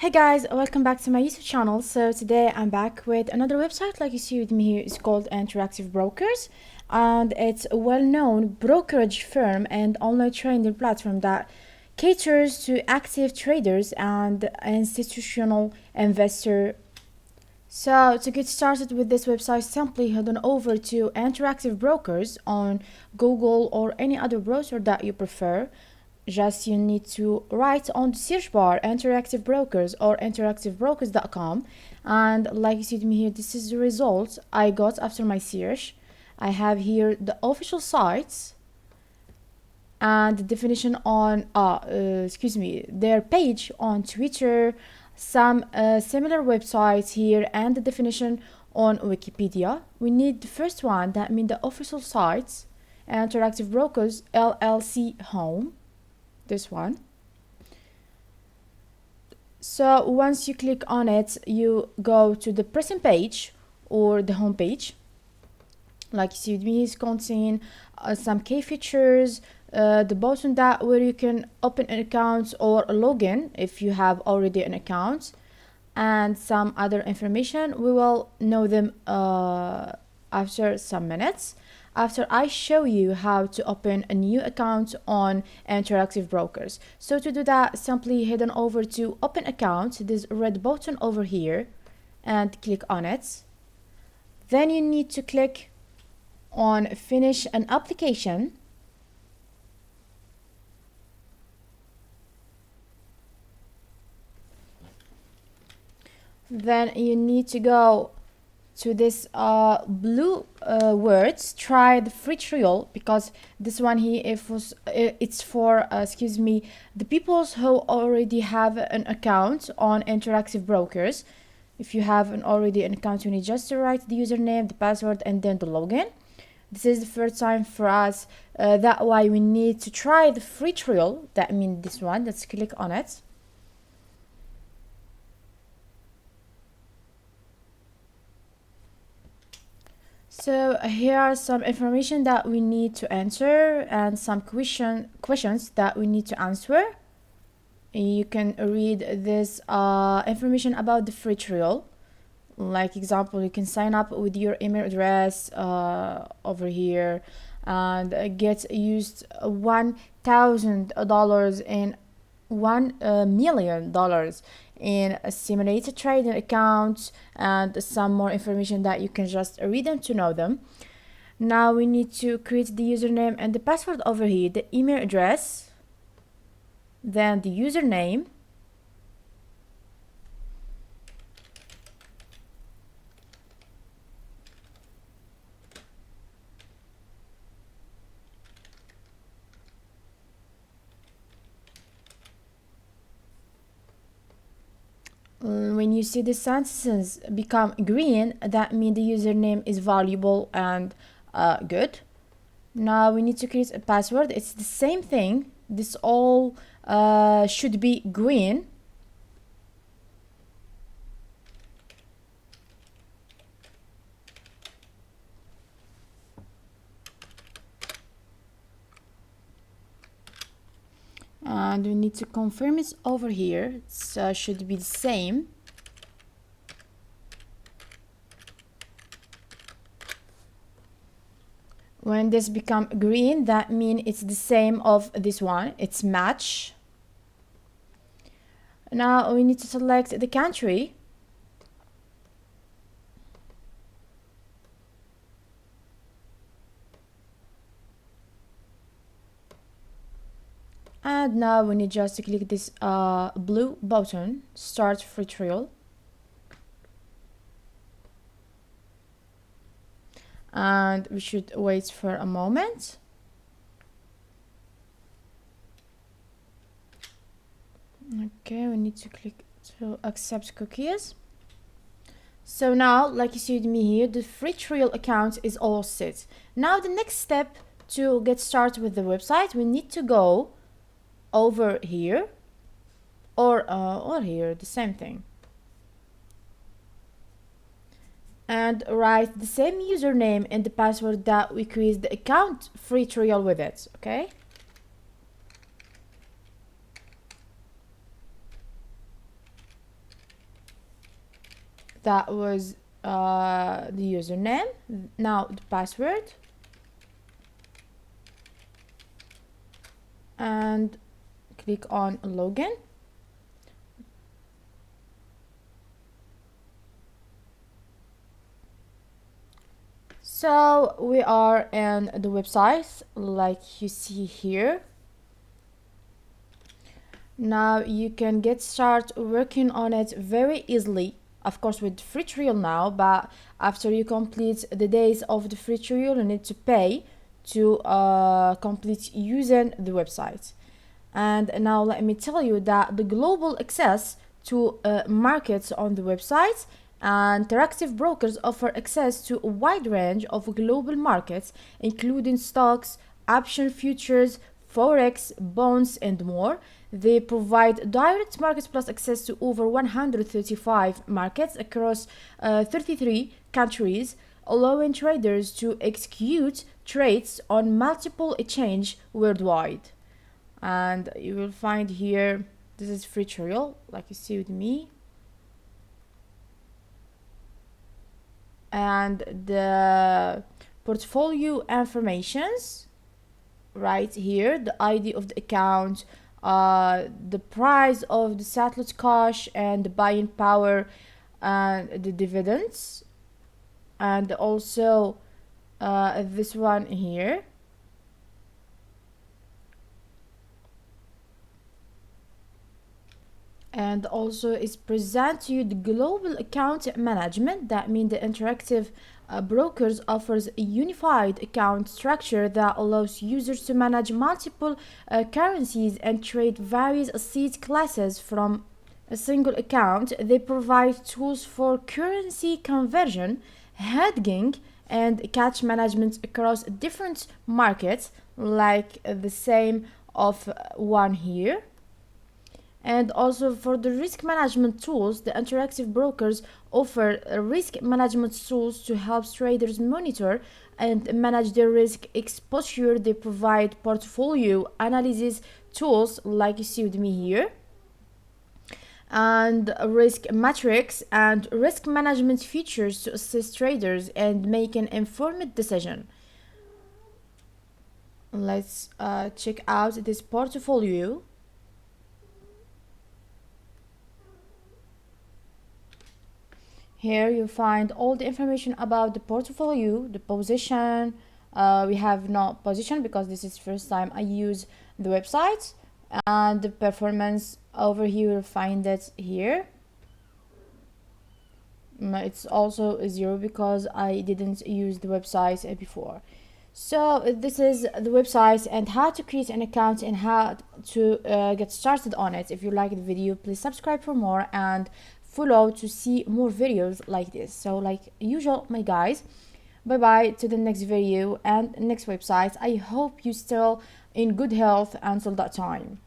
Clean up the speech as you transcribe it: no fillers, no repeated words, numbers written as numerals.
Hey guys, welcome back to my YouTube channel. So today I'm back with another website. Like you see with me here, it's called Interactive Brokers, and it's a well-known brokerage firm and online trading platform that caters to active traders and institutional investors. So to get started with this website, simply head on over to Interactive Brokers on Google or any other browser that you prefer. Just you need to write on the search bar Interactive Brokers or interactivebrokers.com, and like you see to me here, this is the results I got after my search. I have here the official sites and the definition on their page on Twitter, some similar websites here, and the definition on Wikipedia. We need the first one, that means the official sites, Interactive Brokers LLC home, this one. So once you click on it, you go to the present page or the home page. Like you see with me, it contains some key features, the button that where you can open an account or log in if you have already an account, and some other information. We will know them after some minutes, after I show you how to open a new account on Interactive Brokers. So to do that, simply head on over to open account, this red button over here, and click on it. Then you need to click on finish an application. Then you need to go to this blue words, try the free trial, because this one here it's for the people who already have an account on Interactive Brokers. If you have already an account, you need just to write the username, the password, and then the login. This is the first time for us, that why we need to try the free trial. That means this one. Let's click on it. So here are some information that we need to answer and some questions that we need to answer. You can read this information about the free trial. Like example, you can sign up with your email address over here and get used $1,000 and $1 million in a simulated trading account, and some more information that you can just read them to know them. Now we need to create the username and the password over here, the email address, then the username, when you see the sentences become green, that means the username is valuable and good. Now we need to create a password. It's the same thing. This all should be green. And we need to confirm it over here. It should be the same. When this become green, that means it's the same of this one. It's match. Now we need to select the country. And now we need just to click this blue button, start free trial. And we should wait for a moment. Okay, we need to click to accept cookies. So now, like you see with me here, the free trial account is all set. Now the next step to get started with the website, we need to go over here or here, the same thing, and write the same username and the password that we create the account free trial with it. Okay, That was the username. Now the password, and click on login. So we are in the website like you see here. Now you can get started working on it very easily, of course with free trial now, but after you complete the days of the free trial you need to pay to complete using the website. And now let me tell you that the global access to markets on the website, and interactive brokers offer access to a wide range of global markets, including stocks, option futures, forex, bonds, and more. They provide direct markets plus access to over 135 markets across 33 countries, allowing traders to execute trades on multiple exchanges worldwide. And you will find here, this is free trial like you see with me, and the portfolio informations right here, the ID of the account, the price of the satellite cash, and the buying power, and the dividends, and also this one here. And also is present to you the global account management. That means the interactive brokers offers a unified account structure that allows users to manage multiple currencies and trade various asset classes from a single account. They provide tools for currency conversion, hedging, and cash management across different markets, like the same of one here. And also for the risk management tools, the interactive brokers offer risk management tools to help traders monitor and manage their risk exposure. They provide portfolio analysis tools like you see with me here, and risk metrics and risk management features to assist traders and make an informed decision. Let's check out this portfolio. Here you find all the information about the portfolio, the position. We have no position because this is first time I use the website, and the performance over here you'll find it here. It's also 0 because I didn't use the website before. So this is the website and how to create an account and how to get started on it. If you like the video, please subscribe for more and follow to see more videos like this. So like usual, my guys, bye bye to the next video and next website. I hope you still in good health until that time.